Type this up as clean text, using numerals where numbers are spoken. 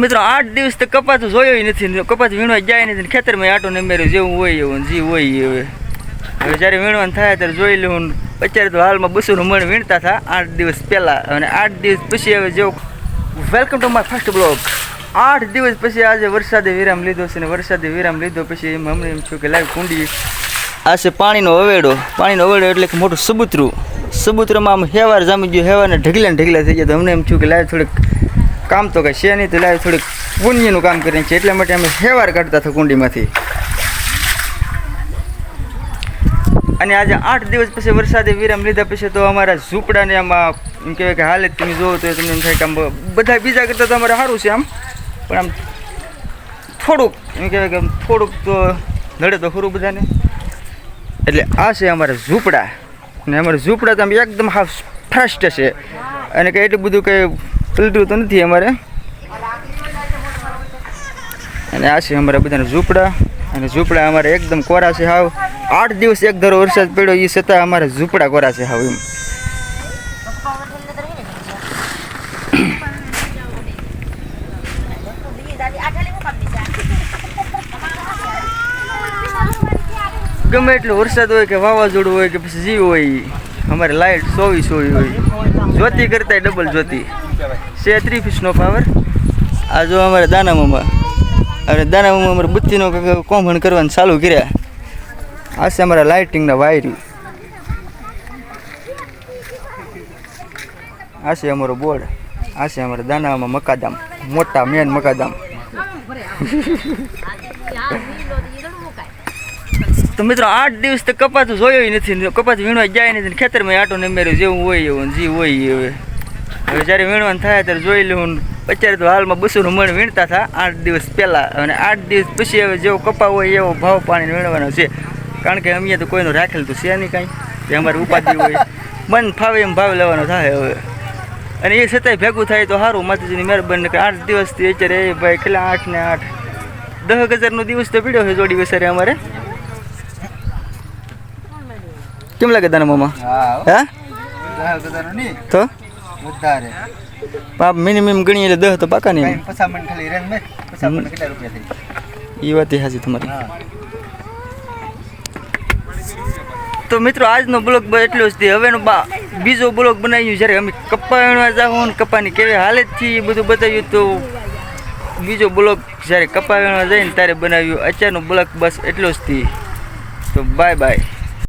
મિત્રો 8 દિવસ તો કપાસ જોયો નથી, કપાસ વીણવા જાય નથી, ખેતરમાં આટો નમેર્યો જેવું હોય એવું જી હોય. હવે જ્યારે વીણવાનું થાય ત્યારે જોઈ લઉં. અત્યારે તો હાલમાં 200 મણ વીણતા હતા 8 દિવસ પહેલાં, અને 8 દિવસ પછી હવે જેવું. Welcome to my first blog. 8 દિવસ પછી આજે વરસાદે વિરામ લીધો છે, ને વરસાદે વિરામ લીધો પછી હમણાં એમ છું કે લાઈવ કુંડી આ છે પાણીનો અવેડો એટલે કે મોટું સબૂતરામાં આમ હેવાર જામી ગયો, હેવારને ઢગલા થઈ ગયા. તો અમને એમ છું કે લાઈવ થોડીક કામ તો કાંઈ છે નહીં, તો લાઈવ થોડીક પુણ્યનું કામ કરીને છે, એટલા માટે અમે હેવાર કાઢતા હતા કુંડીમાંથી. અને આજે 8 દિવસ પછી વરસાદે વિરામ લીધા પછી તો અમારા ઝૂંપડાને આમાં એમ કહેવાય કે હાલત તમે જોવો તો તમને એમ થાય કે આમ બધા બીજા કરતાં તો અમારે સારું છે આમ, પણ આમ થોડુંક એમ કહેવાય કે થોડુંક તો નડે તો ખરું બધાને. એટલે આ છે અમારા ઝૂંપડા, ને અમારા ઝૂંપડા તો આમ એકદમ હાફ ફ્રસ્ટ છે, અને કંઈ એટલું બધું કંઈ પલટ્યું તો નથી અમારે. અને આ છે અમારા બધાના ઝૂંપડા, અને ઝૂંપડા અમારે એકદમ કોરા છે હાવ. 8 દિવસ એક ધારો વરસાદ પડ્યો એ છતાં અમારા ઝૂંપડા કોરા છે હાવ એમ. ગમે એટલો વરસાદ હોય કે વાવાઝોડું હોય કે પછી જીવ હોય, અમારે લાઇટ 24 હોય. જ્યોતિ કરતા ડબલ જ્યોતિ છે, 3 ફીસનો પાવર. આ જો અમારે દાનામામાં, અને દાનામામાં અમારે બુદ્ધિનો કોમણ કરવાનું ચાલુ કર્યા. આ છે અમારા લાઇટિંગના વાયરી, આ છે અમારો બોર્ડ, આ છે અમારા દાનામાં મકાદામ, મોટા મેન મકાદામ. તો મિત્રો 8 દિવસ તો કપાસ જોયો નથી, કપાસ વીણવા જાય નથી, ખેતરમાં આટો નમેર્યો જેવું હોય એવું જી હોય. હવે જ્યારે વીણવાનું થાય ત્યારે જોઈ લઉં. અત્યારે તો હાલમાં 200 મણ વીણતા હતા 8 દિવસ પહેલાં, અને 8 દિવસ પછી હવે જેવો કપા હોય એવો ભાવ પાણી વીણવાનો છે, કારણ કે અમે તો કોઈનું રાખેલ તો છે નહીં કાંઈ, કે અમારી ઉપાધિ હોય, મન ફાવે એમ ભાવ લેવાનો થાય હવે. અને એ છતાંય ભેગું થાય તો સારું, માતાજીની મહેરબાની. 8 દિવસથી અત્યારે એ ભાઈ કેટલા 8 ને 8 10,000નો દિવસ તો પીડ્યો છે જોડી વસારે અમારે. કેમ લાગે તને મામા? હા 10,000 નહીં તો વધારે પાપ મિનિમમ ગણી એટલે 10 તો પાકા નહીં. 50 મણ ખાલી રેન મે 50 મણ કેટલા રૂપિયા થઈ? એ વાત હાજી તમારી. તો મિત્રો આજનો બ્લોગ એટલો જ છે. હવેનો બીજો બ્લોગ બનાવ્યું જ્યારે અમે કપા વીણવા જાઉં ને કપાની કેવી હાલત થી એ બધું બતાવ્યું. તો બીજો બ્લોગ જ્યારે કપા વીણવા જઈને ત્યારે બનાવ્યું. અત્યારનો બ્લોગ બસ એટલો જ થી. તો બાય બાય.